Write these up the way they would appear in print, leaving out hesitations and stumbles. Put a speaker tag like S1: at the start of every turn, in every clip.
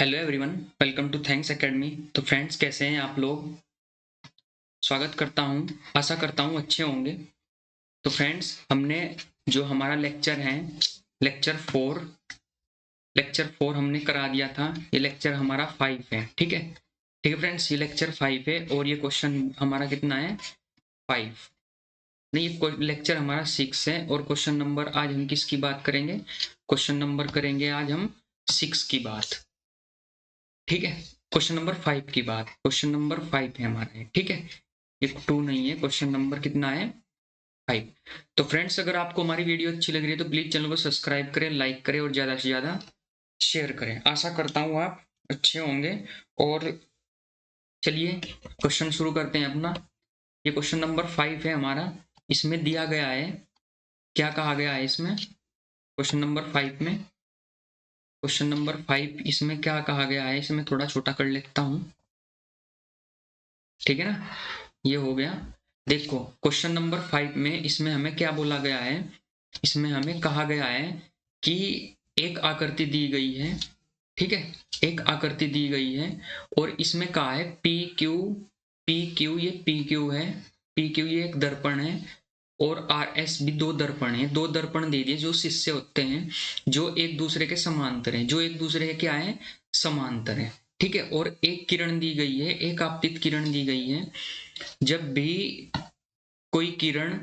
S1: Hello everyone, welcome to Thanks Academy. तो friends, कैसे हैं आप लोग? स्वागत करता हूं। आशा करता हूं अच्छे होंगे। तो फ्रेंड्स, हमने जो हमारा लेक्चर है, लेक्चर फोर हमने करा दिया था। ये लेक्चर हमारा 5 है। ठीक है फ्रेंड्स, ये लेक्चर 5 है और ये क्वेश्चन हमारा कितना है? 5 नहीं, ये लेक्चर हमारा 6 है। और क्वेश्चन नंबर आज हम किसकी बात करेंगे? क्वेश्चन नंबर करेंगे आज हम 6 की बात। ठीक है, क्वेश्चन नंबर 5 की बात। क्वेश्चन नंबर 5 है हमारा। ठीक है, ये 2 नहीं है, क्वेश्चन नंबर कितना है? 5। तो फ्रेंड्स, अगर आपको हमारी वीडियो अच्छी लग रही है तो प्लीज चैनल को सब्सक्राइब करें, लाइक करें और ज्यादा से ज्यादा शेयर करें। आशा करता हूँ आप अच्छे होंगे। और चलिए क्वेश्चन शुरू करते हैं अपना। ये क्वेश्चन नंबर 5 है हमारा। इसमें दिया गया है, क्या कहा गया है इसमें? क्वेश्चन नंबर 5 में, क्वेश्चन नंबर 5 इसमें क्या कहा गया है? इसमें थोड़ा छोटा कर लेता हूं। ठीक है ना, ये हो गया। देखो, क्वेश्चन नंबर 5 में इसमें हमें क्या बोला गया है? इसमें हमें कहा गया है कि एक आकृति दी गई है। ठीक है, एक आकृति दी गई है और इसमें कहा है पी क्यू, ये पी क्यू है। पी क्यू ये एक दर्पण है और आर एस भी दो दर्पण है। दो दर्पण दे दिए जो शिष्य होते हैं, जो एक दूसरे के समांतर हैं, जो एक दूसरे के क्या है? समांतर है। ठीक है, और एक किरण दी गई है, एक आपतित किरण दी गई है। जब भी कोई किरण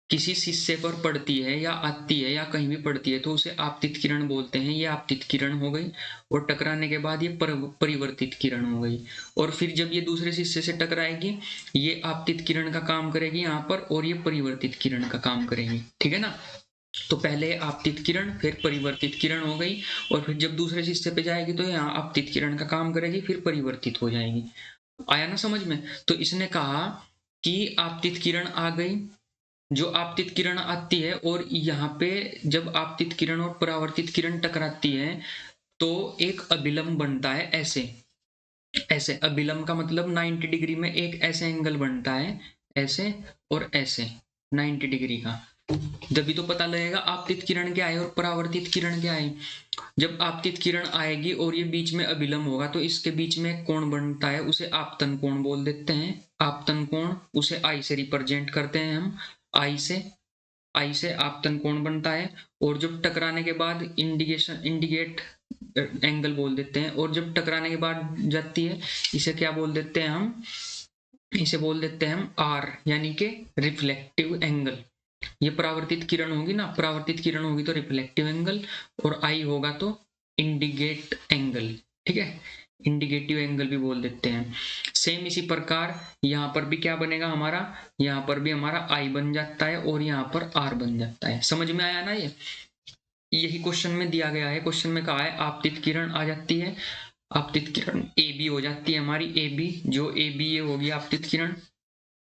S1: किसी शिष्य पर पड़ती है या आती है या कहीं भी पड़ती है तो उसे आपतित किरण बोलते हैं। ये आपतित किरण हो गई और टकराने के बाद ये परिवर्तित किरण हो गई। और फिर जब ये दूसरे शिष्य से टकराएगी, ये आपतित किरण का काम करेगी यहाँ पर और ये परिवर्तित किरण का काम करेगी। ठीक है ना, तो पहले आपतित किरण फिर परिवर्तित किरण हो गई और फिर जब दूसरे शिष्य पे जाएगी तो यहाँ आपतित किरण का काम करेगी, फिर परिवर्तित हो जाएगी। आया ना समझ में? तो इसने कहा कि आपतित किरण आ गई, जो आपतित किरण आती है और यहाँ पे जब आपतित किरण और परावर्तित किरण टकराती है तो एक अभिलंब बनता है। ऐसे ऐसे अभिलंब का मतलब 90 डिग्री में एक ऐसे एंगल बनता है, ऐसे और ऐसे 90 डिग्री का। जब तो पता लगेगा आपतित किरण क्या है और परावर्तित किरण क्या है। जब आपतित किरण आएगी और ये बीच में अभिलंब होगा तो इसके बीच में एक कोण बनता है, उसे आपतन कोण बोल देते हैं। आपतन कोण, उसे आई से रिप्रेजेंट करते हैं हम। आई से आपतन कोण बनता है और जब टकराने के बाद इंडिकेट एंगल बोल देते हैं। और जब टकराने के बाद जाती है, इसे क्या बोल देते हैं हम? इसे बोल देते हैं हम आर, यानी कि रिफ्लेक्टिव एंगल। ये परावर्तित किरण होगी ना, परावर्तित किरण होगी तो रिफ्लेक्टिव एंगल, और आई होगा तो इंडिकेट एंगल। ठीक है, इंडिकेटिव एंगल भी बोल देते हैं। सेम इसी प्रकार यहाँ पर भी क्या बनेगा हमारा? यहाँ पर भी हमारा आई बन जाता है और यहाँ पर आर बन जाता है। समझ में आया ना? ये यही क्वेश्चन में दिया गया है। क्वेश्चन में कहा है आपतित किरण आ जाती है, आपतित किरण ए बी हो जाती है हमारी। ए बी, जो ए बी ये होगी आपतित किरण।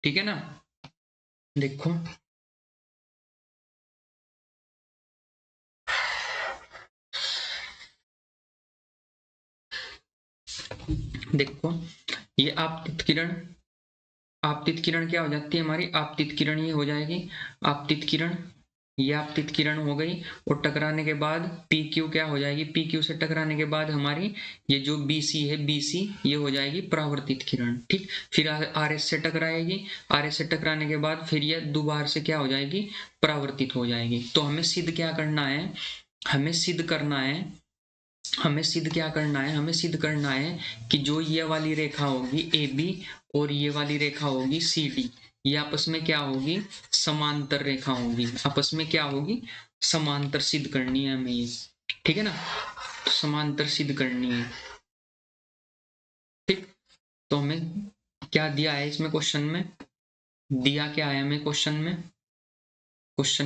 S1: ठीक है ना, देखो देखो, ये आपतित किरण क्या हो जाती है हमारी? आपतित किरण ये हो जाएगी आपतित किरण। ये आपतित किरण हो गई और टकराने के बाद पी क्यू क्या हो जाएगी? पी क्यू से टकराने के बाद हमारी ये जो बी सी है, बी सी ये हो जाएगी परावर्तित किरण। ठीक, फिर आर एस से टकराएगी, आर एस से टकराने के बाद फिर ये दोबारा से क्या हो जाएगी? परावर्तित हो जाएगी। तो हमें सिद्ध क्या करना है? हमें सिद्ध करना है, हमें सिद्ध क्या करना है? हमें सिद्ध करना है कि जो ये वाली रेखा होगी ए बी और ये वाली रेखा होगी सी डी, ये आपस में क्या होगी? समांतर रेखा होगी। आपस में क्या होगी? समांतर सिद्ध करनी है हमें ये। ठीक है ना, तो समांतर सिद्ध करनी है। ठीक, तो हमें क्या दिया है इसमें? क्वेश्चन में दिया क्या है हमें? क्वेश्चन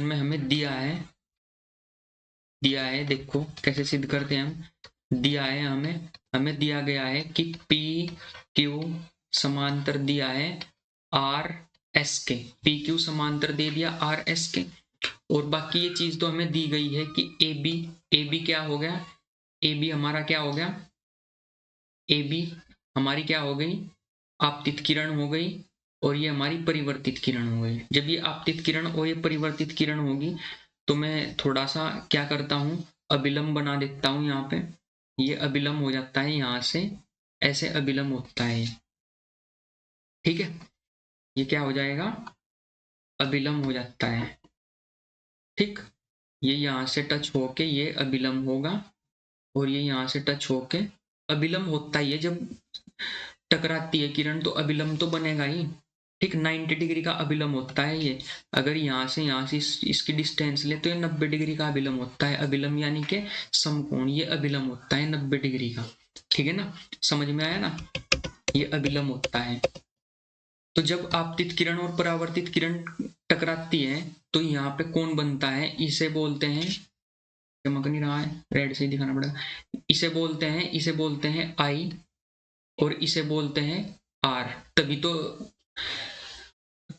S1: में हमें दिया है, देखो कैसे सिद्ध करते हैं हम। दिया है हमें दिया गया है कि पी क्यू समांतर दिया है आर एस के। पी क्यू समांतर दे दिया आर एस के। और बाकी ये चीज तो हमें दी गई है कि ए बी क्या हो गया? ए बी हमारा क्या हो गया? ए बी हमारी क्या हो गई? आपतित किरण हो गई और ये हमारी परिवर्तित किरण हो गई। जब ये आपतित किरण और ये परिवर्तित किरण होगी तो मैं थोड़ा सा क्या करता हूँ? अभिलंब बना देता हूँ यहाँ पे। ये अभिलंब हो जाता है यहाँ से, ऐसे अभिलंब होता है, ठीक है। ये क्या हो जाएगा, अभिलंब हो जाता है, ठीक। ये यहाँ से टच होके ये अभिलंब होगा, और ये यहाँ से टच होके अभिलंब होता ही है। जब टकराती है किरण तो अभिलंब तो बनेगा ही, ठीक। 90 डिग्री का अभिलंब होता है ये। अगर यहाँ से इसकी डिस्टेंस ले तो ये 90 डिग्री का अभिलंब होता है। अभिलंब यानी कि समकोण, ये अभिलंब होता है 90 डिग्री का, ठीक है ना। समझ में आया ना, ये अभिलंब होता है। तो जब आपतित किरण और परावर्तित किरण टकराती है तो यहाँ पे कोण बनता है, इसे बोलते हैं, चमक नहीं रहा है, रेड से ही दिखाना पड़ेगा, इसे बोलते हैं आई, और इसे बोलते हैं आर।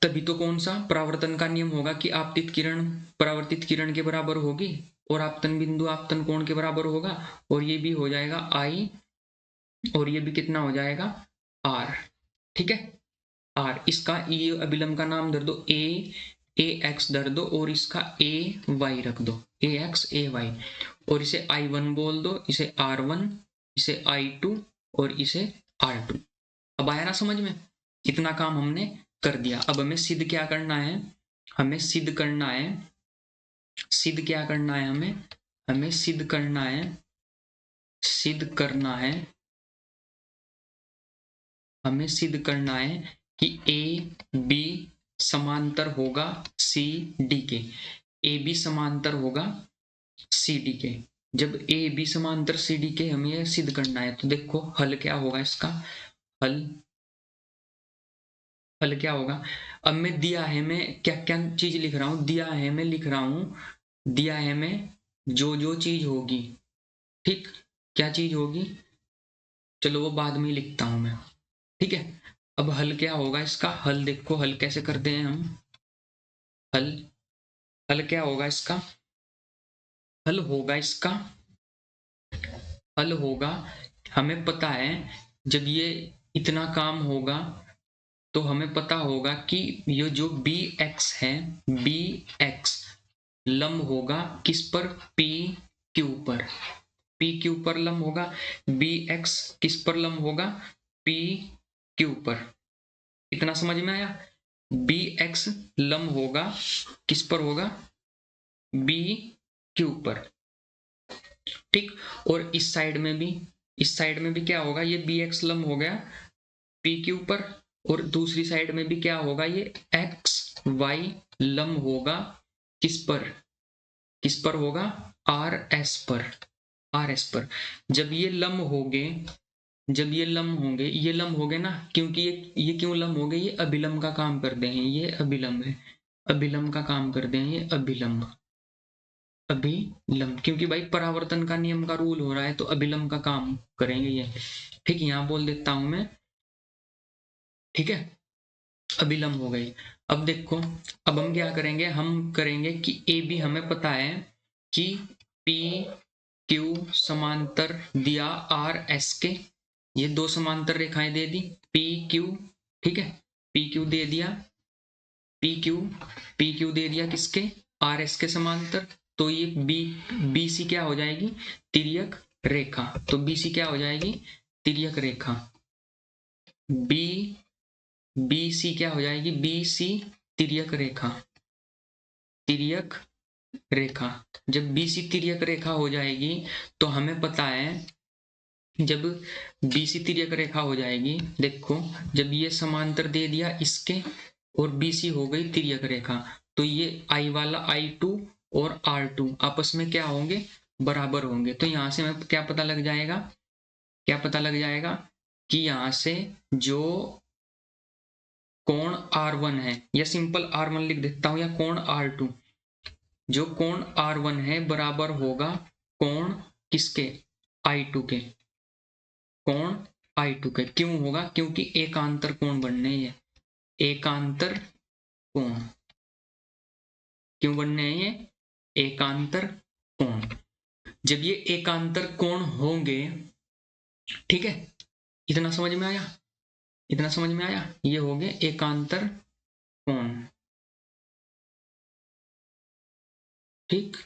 S1: तभी तो कौन सा परावर्तन का नियम होगा कि आपतित किरण परावर्तित किरण के बराबर होगी, और आपतन बिंदु आपतन कोण के बराबर होगा, और ये भी हो जाएगा आई, और ये भी कितना हो जाएगा, आर, ठीक है। आर, इसका ये अभिलंब का नाम धर दो ए एक्स धर दो, और इसका ए वाई रख दो, ए एक्स ए वाई, और इसे I1 बोल दो, इसे R1, इसे I2, और इसे R2। अब आया ना समझ में, इतना काम हमने कर दिया। अब हमें सिद्ध क्या करना है, हमें सिद्ध करना है, सिद्ध क्या करना है, हमें सिद्ध करना है, सिद्ध करना है, हमें सिद्ध करना है कि ए बी समांतर होगा सी डी के, ए बी समांतर होगा सी डी के। जब ए बी समांतर सी डी के हमें यह सिद्ध करना है, तो देखो हल क्या होगा इसका, हल हल क्या होगा। अब मैं दिया है, मैं क्या क्या चीज लिख रहा हूं, दिया है मैं लिख रहा हूं, दिया है मैं जो जो चीज होगी, ठीक। क्या चीज होगी, चलो वो बाद में ही लिखता हूं मैं, ठीक है। अब हल क्या होगा इसका, हल देखो, हल कैसे करते हैं हम, हल हल क्या होगा इसका, हल होगा इसका, हल होगा, हमें पता है जब ये इतना काम होगा तो हमें पता होगा कि ये जो बी एक्स है, बी एक्स लंब होगा किस पर, पी क्यू पर, पी क्यू पर लंब होगा। बी एक्स किस पर लंब होगा, पी क्यू पर। इतना समझ में आया, बी एक्स लंब होगा किस पर होगा, बी क्यू पर, ठीक। और इस साइड में भी क्या होगा, ये बी एक्स लंब हो गया पी क्यू पर, और दूसरी साइड में भी क्या होगा, ये एक्स वाई लंब होगा किस पर, किस पर होगा, आर एस पर, आर एस पर। जब ये लंब होंगे, जब ये लंब होंगे, ये लंब हो गए ना, क्योंकि ये क्यों लंब हो गए, ये अभिलंब का काम करते हैं, ये अभिलंब है, अभिलंब का काम करते हैं, ये अभिलंब, अभिलंब, क्योंकि भाई परावर्तन का नियम का रूल हो रहा है तो अभिलंब का काम करेंगे ये, ठीक। यहां बोल देता हूं मैं, ठीक है, अभिलंब हो गई। अब देखो, अब हम क्या करेंगे, हम करेंगे कि ए बी हमें पता है कि पी क्यू समांतर दिया आर एस के, ये दो समांतर रेखाएं दे दी पी क्यू, ठीक है, पी क्यू दे दिया, पी क्यू, पी क्यू दे दिया किसके, आर एस के समांतर। तो ये बी सी क्या हो जाएगी, तिर्यक रेखा। तो बी सी क्या हो जाएगी, तिर्यक रेखा। बी बी सी क्या हो जाएगी, बी सी तिर्यक रेखा, तिर्यक रेखा। जब बी सी तिर्यक रेखा हो जाएगी तो हमें पता है, जब बी सी तिर्यक रेखा हो जाएगी, देखो जब ये समांतर दे दिया इसके और बी सी हो गई तिर्यक रेखा, तो ये आई वाला I2 और R2 आपस में क्या होंगे, बराबर होंगे। तो यहां से हमें क्या पता लग जाएगा, क्या पता लग जाएगा कि यहां से जो कोण R1 है, या सिंपल R1 लिख देता हूं, या कोण R2, जो कोण R1 है बराबर होगा कोण किसके, I2 के, कोण I2 के। क्यों होगा, क्योंकि एकांतर कोण बनने हैं, ये एकांतर कोण, क्यों बनने हैं ये एकांतर कोण। जब ये एकांतर कोण होंगे, ठीक है, इतना समझ में आया, इतना समझ में आया, ये हो गए एकांतर कोण, ठीक।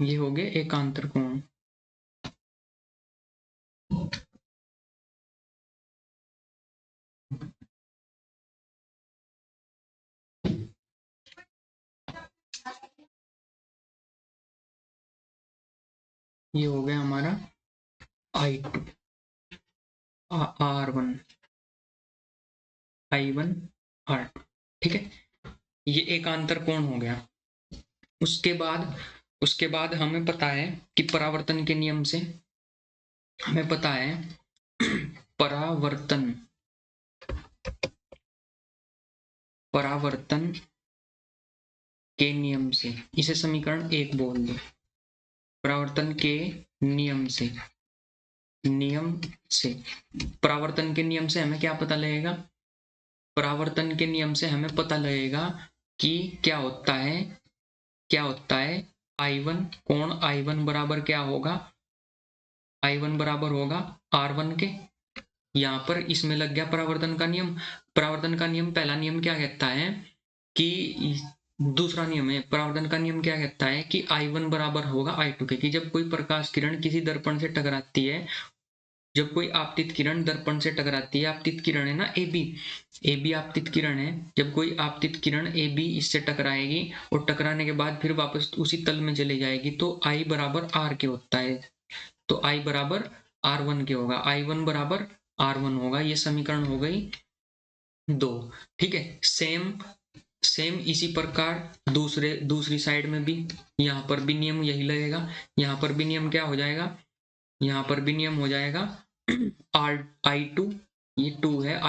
S1: ये हो गए एकांतर कोण। ये हो गया हमारा I2 R1 I1 R2, ठीक है। ये एकांतर कोण हो गया। उसके बाद हमें पता है कि परावर्तन के नियम से हमें पता है परावर्तन के नियम से, इसे समीकरण 1 बोल दो। परावर्तन के नियम से परावर्तन के नियम से हमें क्या पता लगेगा? परावर्तन के नियम से हमें पता लगेगा कि क्या होता है I1 कोण I1 बराबर क्या होगा? I1 बराबर होगा R1 के। यहाँ पर इसमें लग गया परावर्तन का नियम। परावर्तन का नियम, पहला नियम क्या कहता है कि, दूसरा नियम है परावर्तन का नियम क्या कहता है कि I1 बराबर होगा I2 के, कि जब कोई प्रकाश किरण किसी दर्पण से टकराती है, जब कोई आपतित किरण दर्पण से टकराती है, आपतित किरण है ना AB आपतित किरण है, जब कोई आपतित किरण AB इससे टकराएगी और टकराने के बाद फिर वापस उसी तल में चली जाएगी, तो I बराबर R के होता है, तो I बराबर R1 के होगा, I1 बराबर R1 होगा। ये समीकरण हो गई 2, ठीक है। सेम इसी प्रकार दूसरी साइड में भी, यहाँ पर भी नियम यही लगेगा। यहाँ पर भी नियम क्या हो जाएगा? यहाँ पर भी नियम हो जाएगा I2, ये 2 है,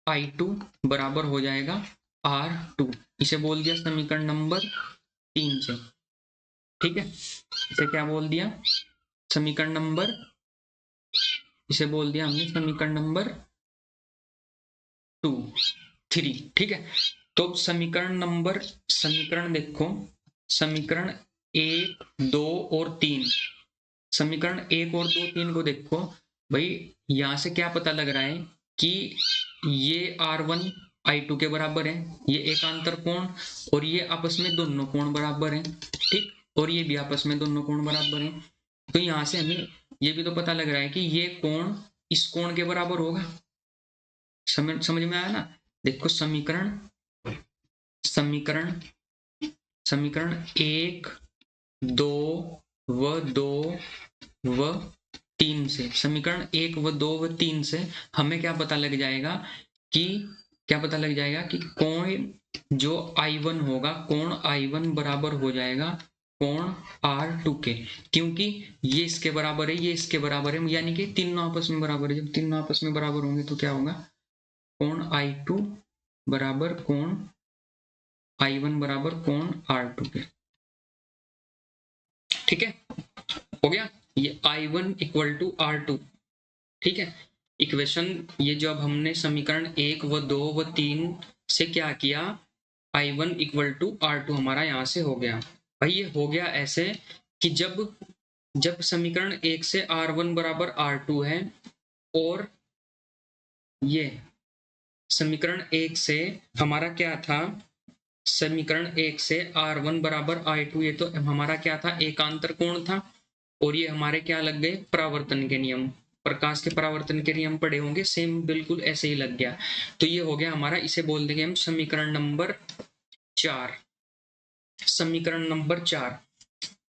S1: I2 बराबर हो जाएगा R2। इसे बोल दिया समीकरण नंबर 3 से, ठीक है। इसे क्या बोल दिया? समीकरण नंबर, इसे बोल दिया हमने समीकरण नंबर 2 3, ठीक है। तो समीकरण देखो, समीकरण 1 2 और 3, समीकरण 1 और 2 3 को देखो भाई। यहां से क्या पता लग रहा है कि ये R1 I2 के बराबर है, ये एकांतर कोण, और ये आपस में दोनों कोण बराबर है, ठीक, और ये भी आपस में दोनों कोण बराबर है। तो यहां से हमें ये भी तो पता लग रहा है कि ये कोण इस कोण के बराबर होगा। समझ में आया ना? देखो समीकरण 1 2 व 3 से, समीकरण 1 व 2 व 3 से हमें क्या पता लग जाएगा कि कोण जो I1 होगा, कोण I1 बराबर हो जाएगा कोण R2 के, क्योंकि ये इसके बराबर है, ये इसके बराबर है, यानी कि तीनों आपस में बराबर है। जब तीनों आपस में बराबर होंगे तो क्या होगा? कोण I2 बराबर कोण I1 बराबर कोण R2 के, ठीक है। हो गया ये I1 इक्वल टू R2, ठीक है। इक्वेशन ये जो अब हमने समीकरण 1 व 2 व 3 से क्या किया, I1 इक्वल टू R2 हमारा यहां से हो गया। भाई ये हो गया ऐसे कि जब समीकरण 1 से R1 बराबर R2 है, और ये समीकरण 1 से हमारा क्या था, समीकरण 1 से R1 बराबर I2, ये तो हमारा क्या था, एकांतर कोण था, और ये हमारे क्या लग गए, परावर्तन के नियम, प्रकाश के परावर्तन के नियम पढ़े होंगे, सेम बिल्कुल ऐसे ही लग गया। तो ये हो गया हमारा, इसे बोल देंगे हम समीकरण नंबर 4। समीकरण नंबर 4।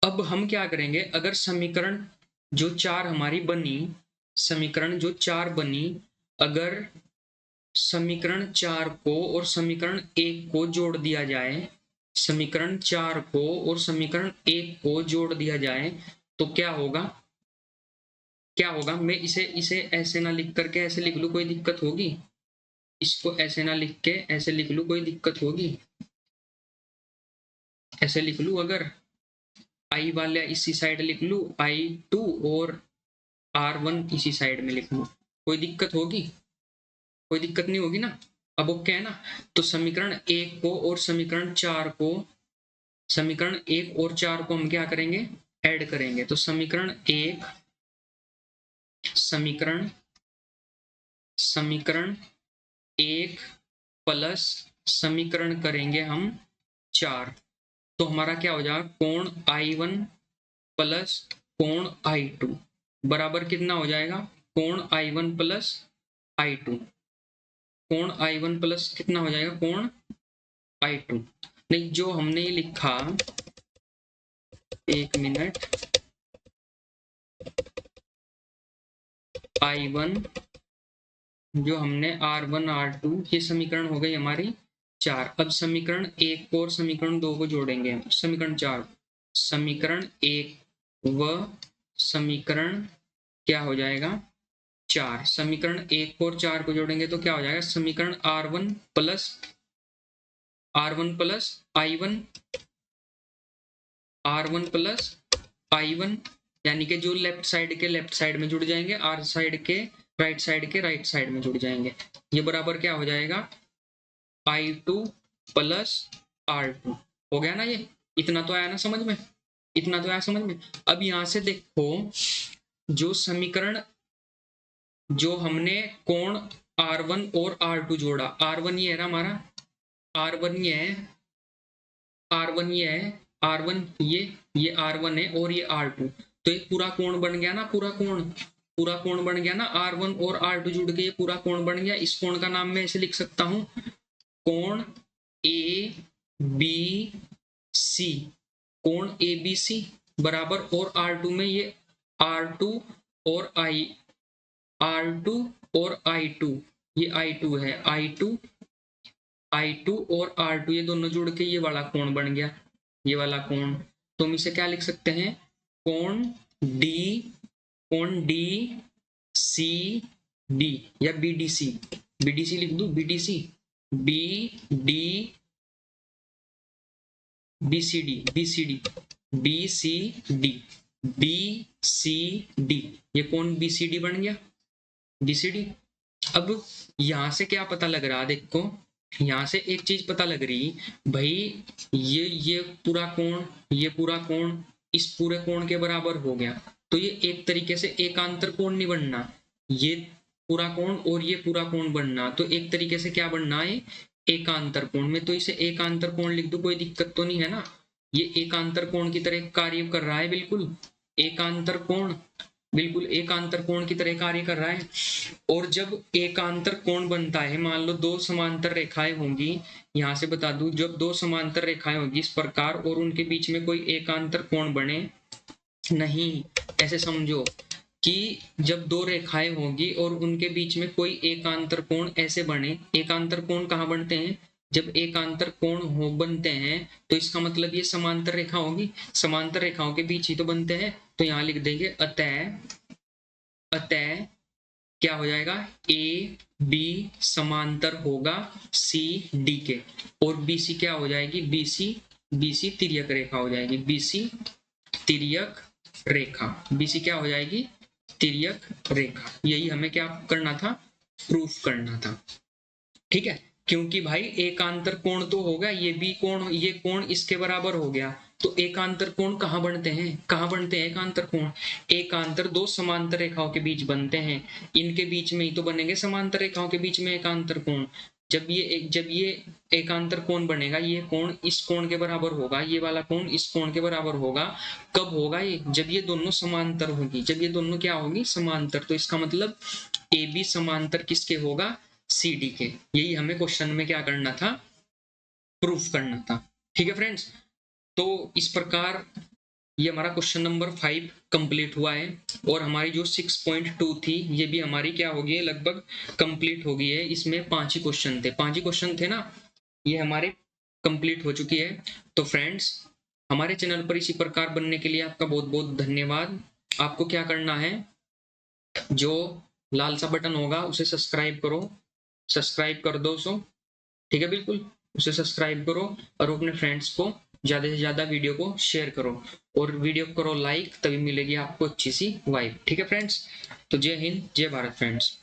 S1: अब हम क्या करेंगे, अगर समीकरण जो 4 हमारी बनी, समीकरण जो 4 बनी, अगर समीकरण 4 को और समीकरण 1 को जोड़ दिया जाए, समीकरण 4 को और समीकरण 1 को जोड़ दिया जाए, तो क्या होगा? मैं इसे ऐसे ना लिख करके ऐसे लिख लूं, कोई दिक्कत होगी? इसको ऐसे ना लिख के ऐसे लिख लूं, कोई दिक्कत होगी? ऐसे लिख लूं, अगर I वाले इसी साइड लिख लूं I2 और R1 इसी साइड में लिख लूं, कोई दिक्कत होगी? कोई दिक्कत नहीं होगी ना? अब ओके है ना? तो समीकरण 1 को और समीकरण 4 को, समीकरण 1 और 4 को हम क्या करेंगे, ऐड करेंगे। तो समीकरण 1 1 प्लस समीकरण करेंगे हम 4, तो हमारा क्या हो जाएगा, कोण I1 प्लस कोण I2 बराबर कितना हो जाएगा, कोण I1 प्लस I2, कोण I1 प्लस कितना हो जाएगा, कोण I2। नहीं, जो हमने ये लिखा, एक मिनट, I1 जो हमने R1 R2, ये समीकरण हो गई हमारी 4। अब समीकरण 1 और समीकरण 2 को जोड़ेंगे हम, समीकरण 4, समीकरण 1 व समीकरण क्या हो जाएगा 4, समीकरण 1 और 4 को जोड़ेंगे तो क्या हो जाएगा, समीकरण R1 plus I1, R1 plus I1, यानी कि जो लेफ्ट साइड के लेफ्ट साइड में जुड़ जाएंगे, आर साइड के राइट साइड के राइट साइड में जुड़ जाएंगे। ये बराबर क्या हो जाएगा, I2 प्लस R2। हो गया ना, ये इतना तो आया ना समझ में, इतना तो आया समझ में। अब यहां से देखो, जो समीकरण, जो हमने कोण R1 और R2 जोड़ा, R1 ये है ना हमारा, R1 ये है, R1 ये है, R1 ये R1 है और ये R2, तो एक पूरा कोण बन गया ना, पूरा कोण बन गया ना, R1 और R2 जुड़ के ये पूरा कोण बन गया। इस कोण का नाम मैं ऐसे लिख सकता हूं, कोण ABC, कोण ABC बराबर, और R2 में ये R2 और I2 ये I2 है, I2 और R2 ये दोनों जुड़ के ये वाला कोण बन गया, ये वाला कोण। तो हम इसे क्या लिख सकते हैं, कोण DCD या BDC लिख दूं, BDC, BCD, ये कोण BCD बन गया, BCD। अब यहां से क्या पता लग रहा, देखो यहां से एक चीज पता लग रही भाई, ये पूरा कोण इस पूरे कोण के बराबर हो गया, तो ये एक तरीके से एकांतर कोण नहीं बनना, ये पूरा कोण और ये पूरा कोण बनना, तो एक तरीके से क्या बनना है, एकांतर कोण। में तो इसे एकांतर कोण लिख दूं, कोई दिक्कत तो नहीं है ना, ये एकांतर कोण की तरह कार्य कर रहा है, बिल्कुल एकांतर कोण, बिल्कुल एकांतर कोण की तरह कार्य कर रहा है। और जब एकांतर कोण बनता है, मान लो दो समांतर रेखाएं होंगी, यहां से बता दूं, जब दो समांतर रेखाएं होंगी इस प्रकार और उनके बीच में कोई एकांतर कोण बने, नहीं ऐसे समझो कि जब दो रेखाएं होंगी और उनके बीच में कोई एकांतर कोण ऐसे बने, एकांतर कोण कहाँ बनते हैं, जब एकांतर कोण हो बनते हैं तो इसका मतलब ये समांतर रेखा होगी, समांतर रेखाओं के बीच ही तो बनते हैं। तो यहां लिख देंगे अतः क्या हो जाएगा, ए बी समांतर होगा सी डी के, और बीसी क्या हो जाएगी, बीसी तिर्यक रेखा हो जाएगी, बीसी तिर्यक रेखा, बीसी क्या हो जाएगी, तिर्यक रेखा। यही हमें क्या करना था, प्रूफ करना था, ठीक है। क्योंकि भाई एकांतर कोण तो होगा, ये भी कोण, ये कोण इसके बराबर हो गया, तो एकांतर कोण कहाँ बनते हैं, एकांतर कोण, एकांतर दो समांतर रेखाओं के बीच बनते हैं, इनके बीच में ही तो बनेंगे समांतर रेखाओं के बीच में एकांतर कोण। जब ये एकांतर कोण बनेगा, ये कोण इस कोण के बराबर होगा, ये वाला कोण इस कोण के बराबर होगा, कब होगा ये, जब ये दोनों समांतर होगी, जब ये दोनों क्या होगी, समांतर। तो इसका मतलब ए बी समांतर किसके होगा, सी डी के। यही हमें क्वेश्चन में क्या करना था, प्रूफ करना था, ठीक है फ्रेंड्स। तो इस प्रकार ये हमारा क्वेश्चन नंबर 5 कंप्लीट हुआ है, और हमारी जो 6.2 थी ये भी हमारी क्या हो गई है, लगभग कंप्लीट हो गई है। इसमें 5 ही क्वेश्चन थे ना, ये हमारे कंप्लीट हो चुकी है। तो फ्रेंड्स, हमारे चैनल पर इसी प्रकार बनने के लिए आपका बहुत बहुत धन्यवाद। आपको क्या करना है, जो लाल सा बटन होगा उसे सब्सक्राइब करो, सब्सक्राइब कर दो सो, ठीक है, बिल्कुल उसे सब्सक्राइब करो, और अपने फ्रेंड्स को ज्यादा से ज्यादा वीडियो को शेयर करो, और वीडियो करो लाइक, तभी मिलेगी आपको अच्छी सी वाइब, ठीक है फ्रेंड्स। तो जय हिंद, जय भारत फ्रेंड्स।